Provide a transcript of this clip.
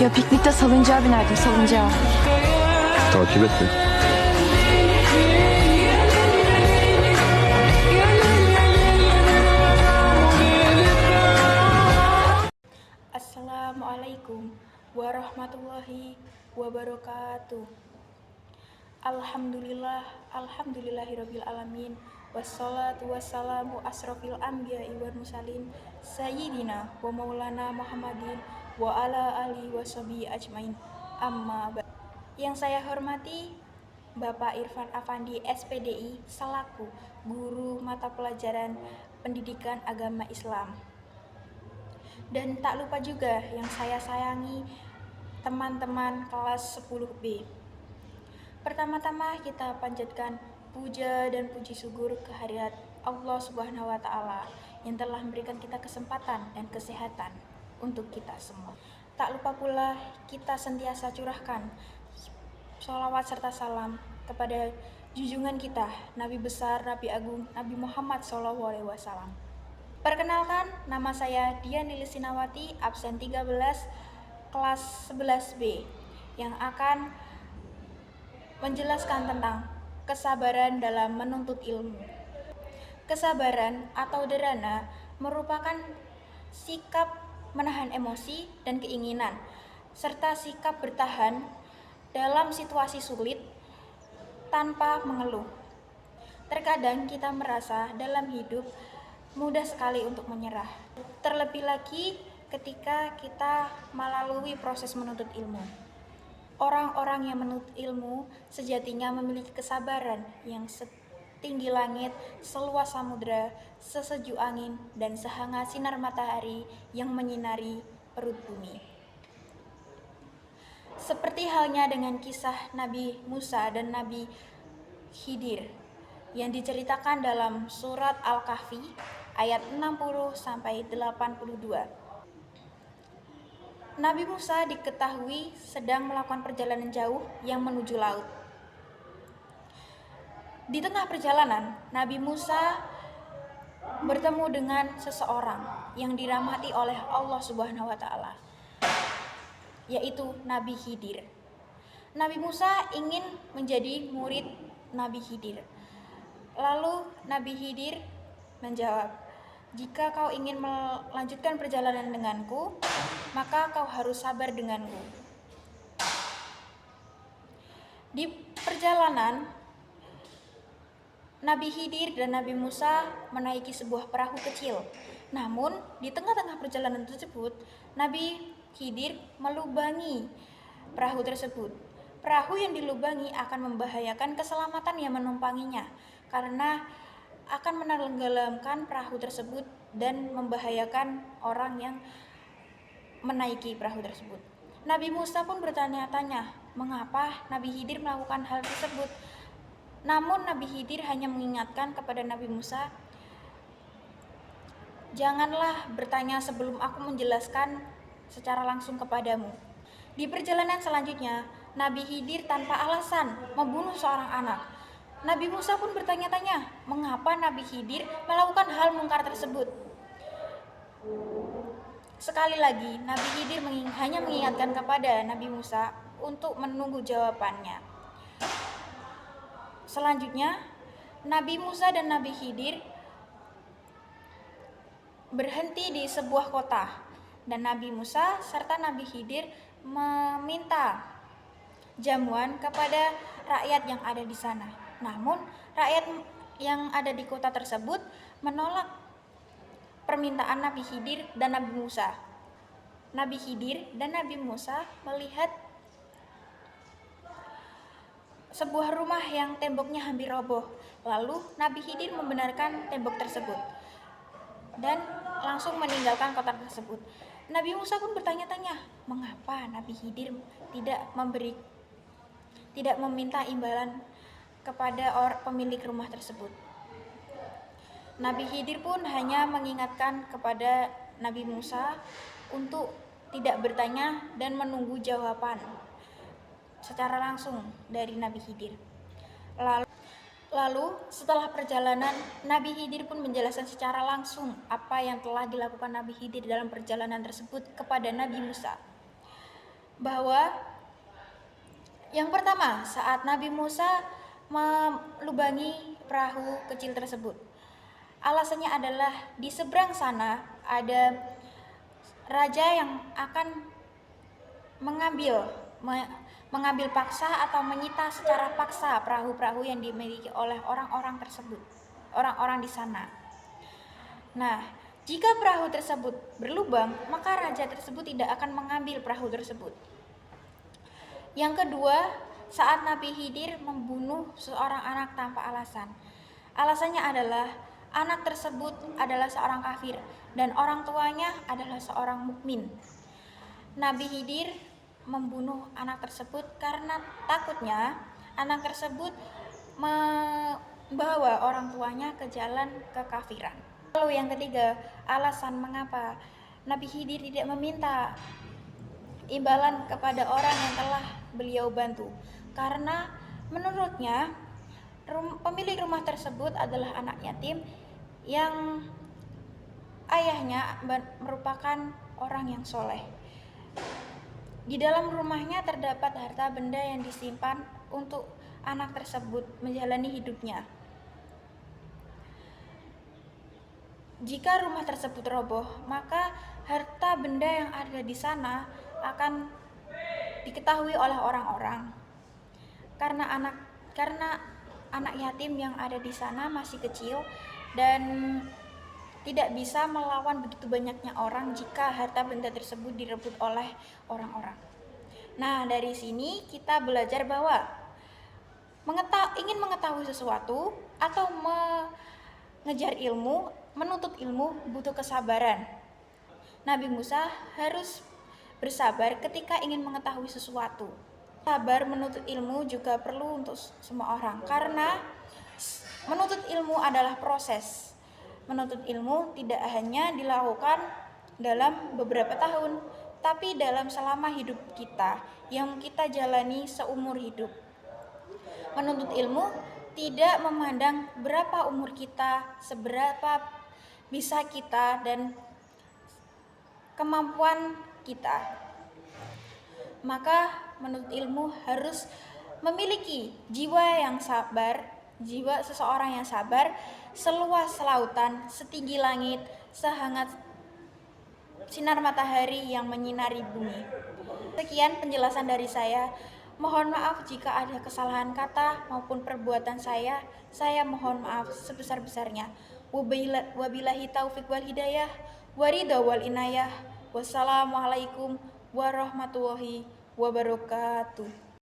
Ya piknikte salıncağa binerdim, salıncağa. Takip et beni. Assalamualaikum warahmatullahi wabarakatuh. Alhamdulillahirabbil alamin. Wassalatu wassalamu asrofil anbiya'i wal mursalin sayyidina wa maulana Muhammadin wa ala alihi washabihi ajmain. Amma ba'd. Yang saya hormati Bapak Irfan Afandi SPDI selaku guru mata pelajaran Pendidikan Agama Islam. Dan tak lupa juga yang saya sayangi teman-teman kelas 10B. Pertama-tama kita panjatkan puja dan puji syukur kehadirat Allah Subhanahu wa taala yang telah memberikan kita kesempatan dan kesehatan untuk kita semua. Tak lupa pula kita sentiasa curahkan sholawat serta salam kepada junjungan kita, Nabi besar, Nabi agung, Nabi Muhammad SAW. Perkenalkan, nama saya Dian Lilis Sinawati, absen 13, kelas 11B, yang akan menjelaskan tentang kesabaran dalam menuntut ilmu. Kesabaran atau dharana merupakan sikap menahan emosi dan keinginan, serta sikap bertahan dalam situasi sulit tanpa mengeluh. Terkadang kita merasa dalam hidup mudah sekali untuk menyerah. Terlebih lagi ketika kita melalui proses menuntut ilmu. Orang-orang yang menuntut ilmu sejatinya memiliki kesabaran yang setinggi langit, seluas samudra, sesejuk angin, dan sehangat sinar matahari yang menyinari perut bumi. Seperti halnya dengan kisah Nabi Musa dan Nabi Khidir yang diceritakan dalam surat Al-Kahfi ayat 60-82. Nabi Musa diketahui sedang melakukan perjalanan jauh yang menuju laut. Di tengah perjalanan, Nabi Musa bertemu dengan seseorang yang dirahmati oleh Allah Subhanahu wa taala, yaitu Nabi Khidir. Nabi Musa ingin menjadi murid Nabi Khidir. Lalu Nabi Khidir menjawab, "Jika kau ingin melanjutkan perjalanan denganku, maka kau harus sabar denganku." Di perjalanan, Nabi Khidir dan Nabi Musa menaiki sebuah perahu kecil. Namun, di tengah-tengah perjalanan tersebut, Nabi Khidir melubangi perahu tersebut. Perahu yang dilubangi akan membahayakan keselamatan yang menumpanginya, karena akan menenggelamkan perahu tersebut dan membahayakan orang yang menaiki perahu tersebut. Nabi Musa pun bertanya-tanya mengapa Nabi Khidir melakukan hal tersebut. Namun Nabi Khidir hanya mengingatkan kepada Nabi Musa, "Janganlah bertanya sebelum aku menjelaskan secara langsung kepadamu." Di perjalanan selanjutnya, Nabi Khidir tanpa alasan membunuh seorang anak. Nabi Musa pun bertanya-tanya mengapa Nabi Khidir melakukan hal mungkar tersebut. Sekali lagi, Nabi Khidir hanya mengingatkan kepada Nabi Musa untuk menunggu jawabannya. Selanjutnya, Nabi Musa dan Nabi Khidir berhenti di sebuah kota, dan Nabi Musa serta Nabi Khidir meminta jamuan kepada rakyat yang ada di sana. Namun, rakyat yang ada di kota tersebut menolak permintaan Nabi Khidir dan Nabi Musa. Nabi Khidir dan Nabi Musa melihat sebuah rumah yang temboknya hampir roboh. Lalu Nabi Khidir membenarkan tembok tersebut dan langsung meninggalkan kota tersebut. Nabi Musa pun bertanya-tanya mengapa Nabi Khidir tidak meminta imbalan kepada pemilik rumah tersebut. Nabi Khidir pun hanya mengingatkan kepada Nabi Musa untuk tidak bertanya dan menunggu jawaban secara langsung dari Nabi Khidir. Lalu setelah perjalanan, Nabi Khidir pun menjelaskan secara langsung apa yang telah dilakukan Nabi Khidir dalam perjalanan tersebut kepada Nabi Musa. bahwa yang pertama, saat Nabi Musa melubangi perahu kecil tersebut, alasannya adalah di seberang sana ada raja yang akan mengambil paksa atau menyita secara paksa perahu-perahu yang dimiliki oleh orang-orang tersebut, orang-orang di sana. Nah, jika perahu tersebut berlubang, maka raja tersebut tidak akan mengambil perahu tersebut. Yang kedua, saat Nabi Khidir membunuh seorang anak tanpa alasan. Alasannya adalah anak tersebut adalah seorang kafir dan orang tuanya adalah seorang mukmin. Nabi Khidir membunuh anak tersebut karena takutnya anak tersebut membawa orang tuanya ke jalan kekafiran. Lalu yang ketiga, alasan mengapa Nabi Khidir tidak meminta imbalan kepada orang yang telah beliau bantu, karena menurutnya pemilik rumah tersebut adalah anak yatim yang ayahnya merupakan orang yang soleh. Di dalam rumahnya terdapat harta benda yang disimpan untuk anak tersebut menjalani hidupnya. Jika rumah tersebut roboh, maka harta benda yang ada di sana akan diketahui oleh orang-orang. Karena anak yatim yang ada di sana masih kecil dan tidak bisa melawan begitu banyaknya orang jika harta benda tersebut direbut oleh orang-orang. Nah, dari sini kita belajar bahwa ingin mengetahui sesuatu atau mengejar ilmu, menuntut ilmu butuh kesabaran. Nabi Musa harus bersabar ketika ingin mengetahui sesuatu. Sabar menuntut ilmu juga perlu untuk semua orang, karena menuntut ilmu adalah proses. Menuntut ilmu tidak hanya dilakukan dalam beberapa tahun, tapi dalam selama hidup kita yang kita jalani seumur hidup. Menuntut ilmu tidak memandang berapa umur kita, seberapa bisa kita, dan kemampuan kita. Maka menuntut ilmu harus memiliki jiwa yang sabar, jiwa seseorang yang sabar, seluas lautan, setinggi langit, sehangat sinar matahari yang menyinari bumi. Sekian penjelasan dari saya. Mohon maaf jika ada kesalahan kata maupun perbuatan saya. Saya mohon maaf sebesar-besarnya. Wabillahi taufiq wal hidayah, waridha wal inayah. Wassalamualaikum warahmatullahi wabarakatuh.